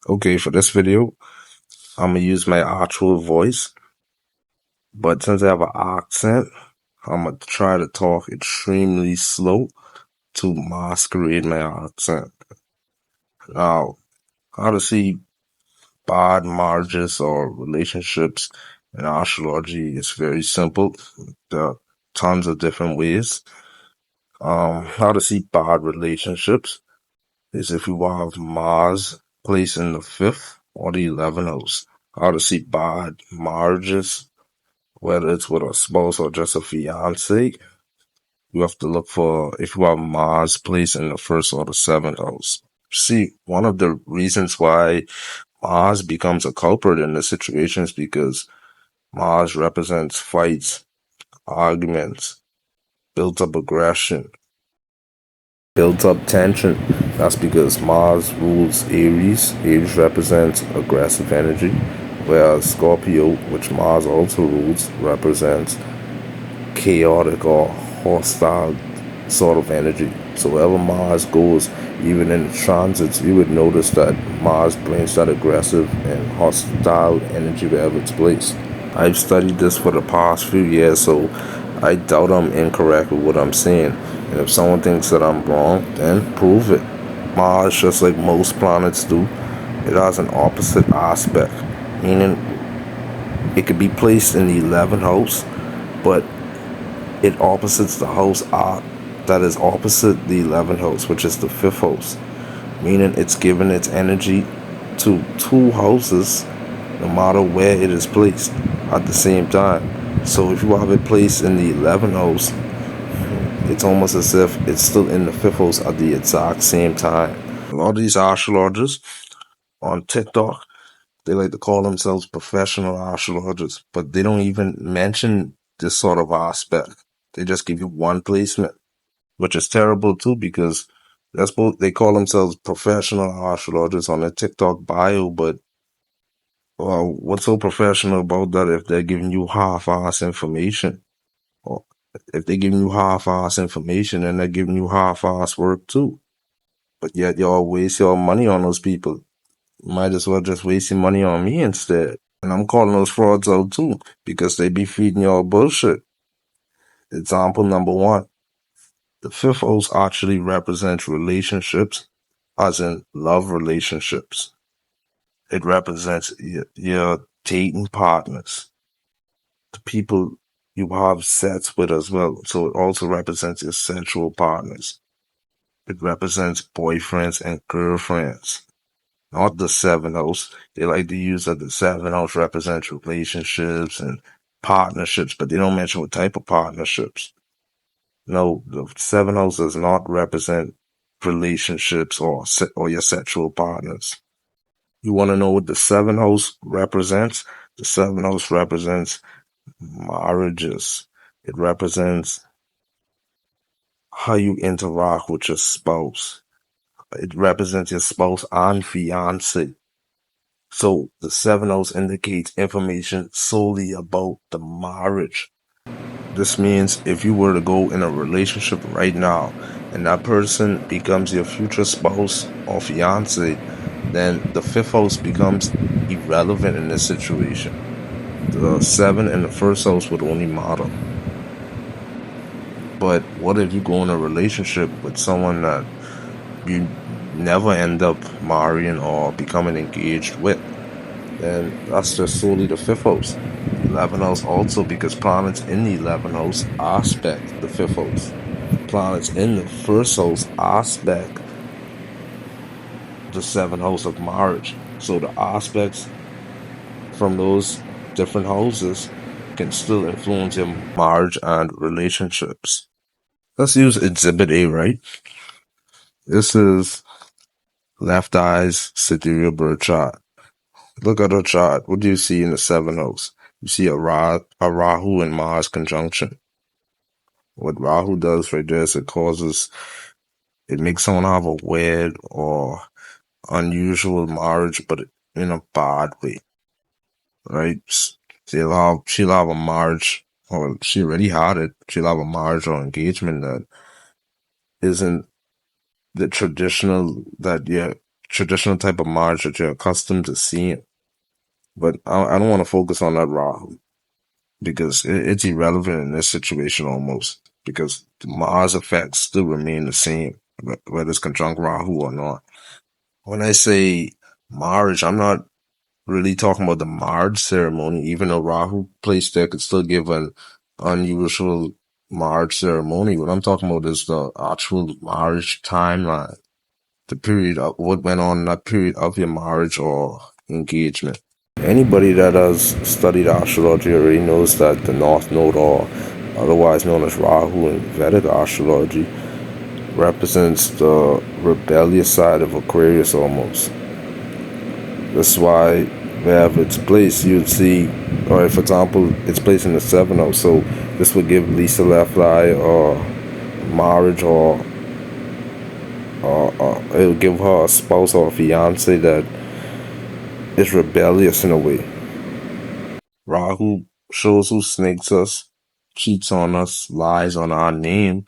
Okay, for this video, I'm gonna use my actual voice, but since I have an accent, I'm gonna try to talk extremely slow to masquerade my accent. Now, how to see bad marriages or relationships in astrology is very simple. There are tons of different ways. How to see bad relationships is if you have Mars placed in the fifth or the 11th house. How to see bad marriages, whether it's with a spouse or just a fiance, you have to look for if you have Mars placed in the first or the seventh house. See, one of the reasons why Mars becomes a culprit in this situation is because Mars represents fights, arguments, built up aggression, built up tension. That's because Mars rules Aries. Aries represents aggressive energy, whereas Scorpio, which Mars also rules, represents chaotic or hostile sort of energy. So wherever Mars goes, even in the transits, you would notice that Mars brings that aggressive and hostile energy wherever it's placed. I've studied this for the past few years, so I doubt I'm incorrect with what I'm saying. And if someone thinks that I'm wrong, then prove it. Mars, just like most planets do, it has an opposite aspect, meaning it could be placed in the 11th house, but it opposites the house that is opposite the 11th house, which is the fifth house, meaning it's giving its energy to two houses no matter where it is placed at the same time. So if you have it placed in the 11th house, it's almost as if it's still in the fifth house at the exact same time. A lot of these astrologers on TikTok, they like to call themselves professional astrologers, but they don't even mention this sort of aspect. They just give you one placement, which is terrible too, because they call themselves professional astrologers on their TikTok bio, but well, what's so professional about that if they're giving you half-ass information? Or if they're giving you half-ass information, then they're giving you half-ass work too. But yet y'all waste your money on those people. You might as well just waste your money on me instead. And I'm calling those frauds out too, because they be feeding y'all bullshit. Example number one. The fifth house actually represents relationships, as in love relationships. It represents your dating partners, the people you have sex with as well. So it also represents your sexual partners. It represents boyfriends and girlfriends, not the seventh house. They like to use that the seventh house represents relationships and partnerships, but they don't mention what type of partnerships. No, the seventh house does not represent relationships or your sexual partners. You want to know what the seventh house represents? The seventh house represents marriages. It represents how you interact with your spouse. It represents your spouse and fiance. So the seventh house indicates information solely about the marriage. This means if you were to go in a relationship right now and that person becomes your future spouse or fiance, then the fifth house becomes irrelevant in this situation. The seven and the first house would only matter. But what if you go in a relationship with someone that you never end up marrying or becoming engaged with? Then that's just solely the fifth house. 11th house also, because planets in the 11th house aspect the fifth house. Planets in the first house aspect the seventh house of marriage. So the aspects from those different houses can still influence your marriage and relationships. Let's use Exhibit A, right? This is Left Eye's sidereal birth chart. Look at her chart. What do you see in the seventh house? You see a Rahu and Mars conjunction. What Rahu does right there is it makes someone have a weird or unusual marriage, but in a bad way, right? She'll have a marriage, or she already had it. She'll have a marriage or engagement that isn't the traditional that you're traditional type of marriage that you're accustomed to seeing. But I don't want to focus on that Rahu because it's irrelevant in this situation almost because the Mars effects still remain the same, whether it's conjunct Rahu or not. When I say marriage, I'm not really talking about the marriage ceremony, even though Rahu placed there could still give an unusual marriage ceremony. What I'm talking about is the actual marriage timeline, the period of what went on in that period of your marriage or engagement. Anybody that has studied astrology already knows that the North Node, or otherwise known as Rahu in Vedic astrology, represents the rebellious side of Aquarius almost. That's why wherever it's placed, you'd see, or for example, it's placed in the 7th house, so this would give Lisa Lafley or marriage, or it would give her a spouse or a fiance that is rebellious in a way. Rahu shows who snakes us, cheats on us, lies on our name.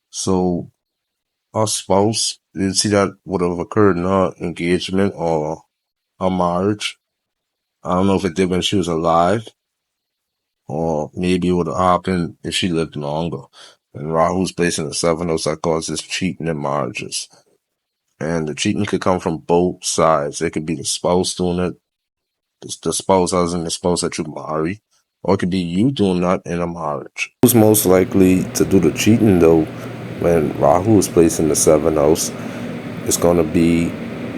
So our spouse, you see that would have occurred in her engagement or her marriage. I don't know if it did when she was alive, or maybe it would have happened if she lived longer. And Rahu's placed in the 7th house that causes cheating in marriages. And the cheating could come from both sides. It could be the spouse doing it, the spouse as in the spouse that you marry, or it could be you doing that in a marriage. Who's most likely to do the cheating though when Rahu is placed in the 7th house? It's going to be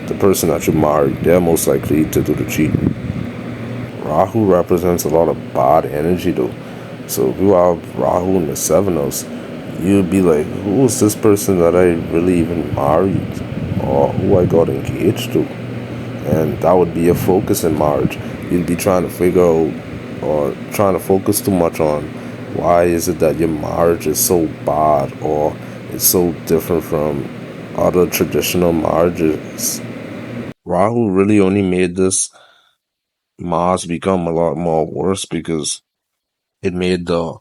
the person that you marry. They're most likely to do the cheating. Rahu represents a lot of bad energy though. So if you have Rahu in the 7th house, you'd be like, who is this person that I really even married, or who I got engaged to? And that would be a focus in marriage. You'd be trying to figure out, or trying to focus too much on, why is it that your marriage is so bad, or it's so different from other traditional marriages. Rahu really only made this Mars become a lot more worse because it made the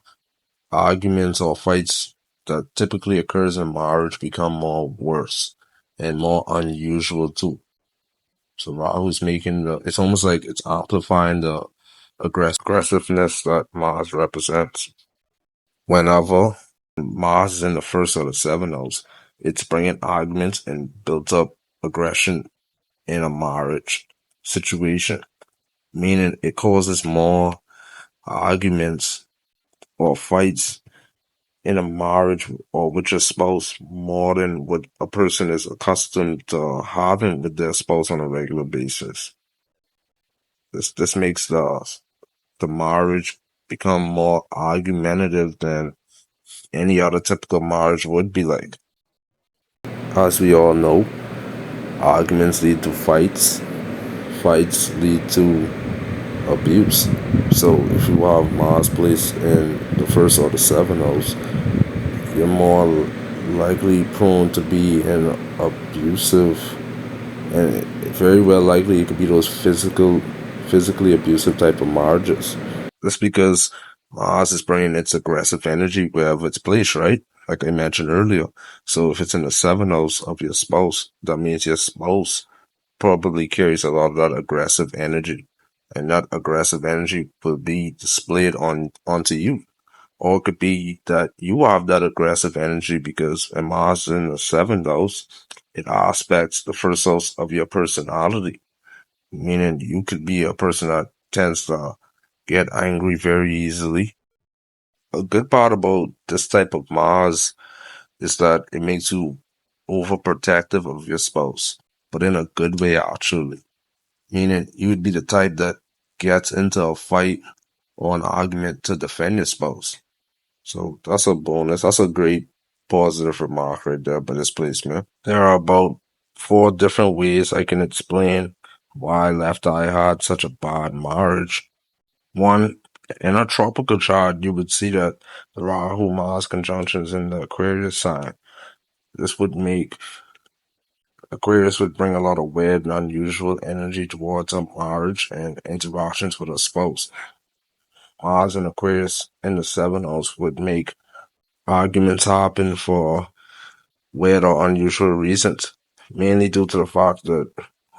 arguments or fights that typically occurs in marriage become more worse and more unusual too. So Rahu's making it's almost like it's amplifying the aggressiveness that Mars represents. Whenever Mars is in the 1st or the 7th house, it's bringing arguments and built up aggression in a marriage situation, meaning it causes more arguments or fights in a marriage or with your spouse more than what a person is accustomed to having with their spouse on a regular basis. This makes the marriage become more argumentative than any other typical marriage would be like. As we all know, arguments lead to fights. Fights lead to abuse. So if you have Mars placed in the 1st or the 7th house, you're more likely prone to be in abusive, and very well likely it could be those physically abusive type of marriages. That's because Mars is bringing its aggressive energy wherever it's placed, right? Like I mentioned earlier. So if it's in the 7th house of your spouse, that means your spouse probably carries a lot of that aggressive energy. And that aggressive energy will be displayed onto you. Or it could be that you have that aggressive energy because when Mars is in the 7th house, it aspects the 1st house of your personality. Meaning you could be a person that tends to get angry very easily. A good part about this type of Mars is that it makes you overprotective of your spouse, but in a good way actually. Meaning you would be the type that gets into a fight or an argument to defend your spouse. So that's a bonus. That's a great positive remark right there by this placement. There are about 4 different ways I can explain why Left Eye had such a bad marriage. One, in a tropical chart, you would see that the Rahu Mars conjunctions in the Aquarius sign. This would make Aquarius would bring a lot of weird and unusual energy towards a marriage and interactions with a spouse. Mars and Aquarius in the 7th house would make arguments happen for weird or unusual reasons. mainly due to the fact that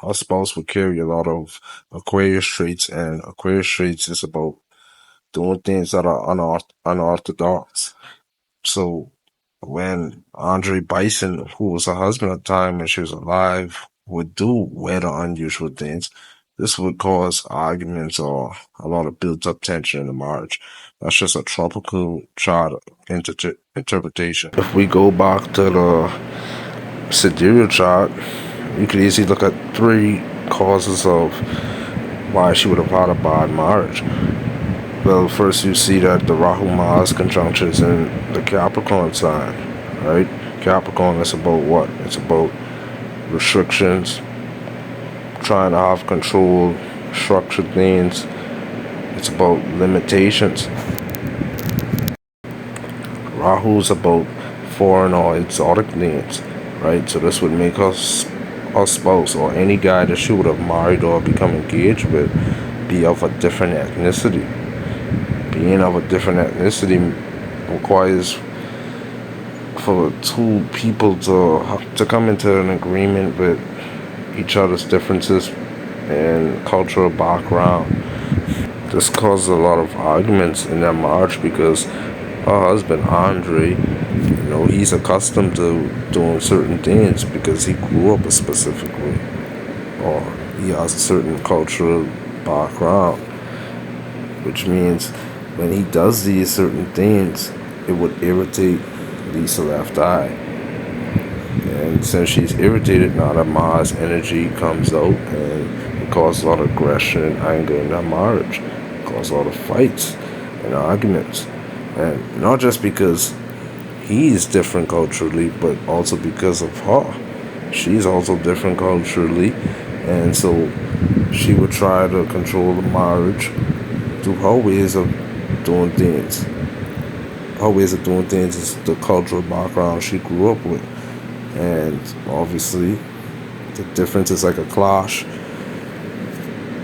her spouse would carry a lot of Aquarius traits, and Aquarius traits is about doing things that are unorthodox. So when Andre Bison, who was her husband at the time when she was alive, would do weird or unusual things, this would cause arguments or a lot of built up tension in the marriage. That's just a tropical chart interpretation. If we go back to the sidereal chart, you could easily look at three causes of why she would have had a bad marriage. Well, first you see that the Rahu Mars conjunction is in the Capricorn sign, right? Capricorn is about what? It's about restrictions, trying to have control, structured things. It's about limitations. Rahu's about foreign or exotic things, right? So this would make us her spouse or any guy that she would have married or become engaged with be of a different ethnicity. Being of a different ethnicity requires for two people to come into an agreement with each other's differences and cultural background. This causes a lot of arguments in their marriage because her husband Andre, he's accustomed to doing certain things because he grew up specifically, or he has a certain cultural background, which means when he does these certain things, it would irritate Lisa Left Eye. And since she's irritated, now that Mars energy comes out and it causes a lot of aggression and anger in that marriage. It causes a lot of fights and arguments. And not just because he's different culturally, but also because of her. She's also different culturally, and so she would try to control the marriage through her ways of doing things. Her ways of doing things is the cultural background she grew up with. And obviously, the difference is like a clash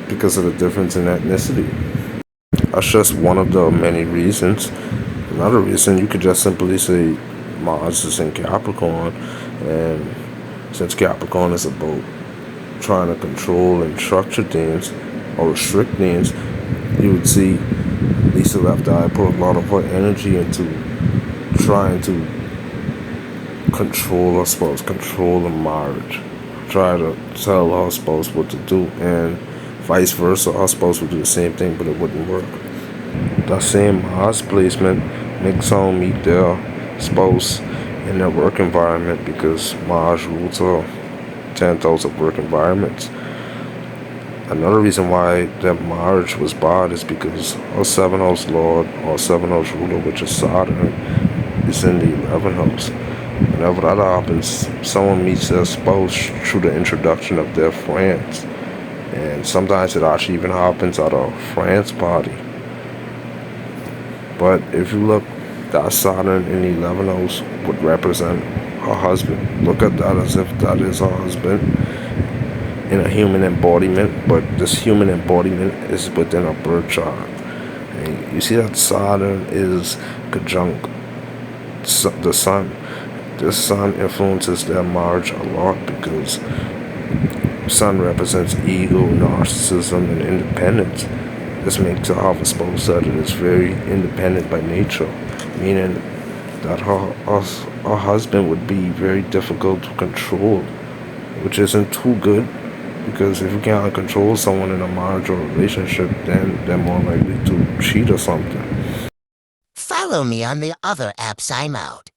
because of the difference in ethnicity. That's just one of the many reasons. Another reason, you could just simply say Mars is in Capricorn, and since Capricorn is about trying to control and structure things or restrict things, you would see Lisa Left Eye put a lot of her energy into trying to control her spouse, control the marriage, try to tell her spouse what to do, and vice versa. Her spouse would do the same thing, but it wouldn't work. That same Mars placement makes someone meet their spouse in their work environment because Mars rules her 10th house of work environments. Another reason why that marriage was bad is because her 7th house lord or 7th house ruler, which is Saturn, is in the 11th house. Whenever that happens, someone meets their spouse through the introduction of their friends. And sometimes it actually even happens at a friend's party. But if you look, that Saturn in the 11th house would represent her husband. Look at that as if that is her husband in a human embodiment, but this human embodiment is within a birth chart. And you see that Saturn is conjunct the Sun. This Sun influences their marriage a lot because Sun represents ego, narcissism, and independence. This makes her have a spouse that is very independent by nature, meaning that her husband would be very difficult to control, which isn't too good, because if you can't control someone in a marriage or relationship, then they're more likely to cheat or something. Follow me on the other apps I'm out.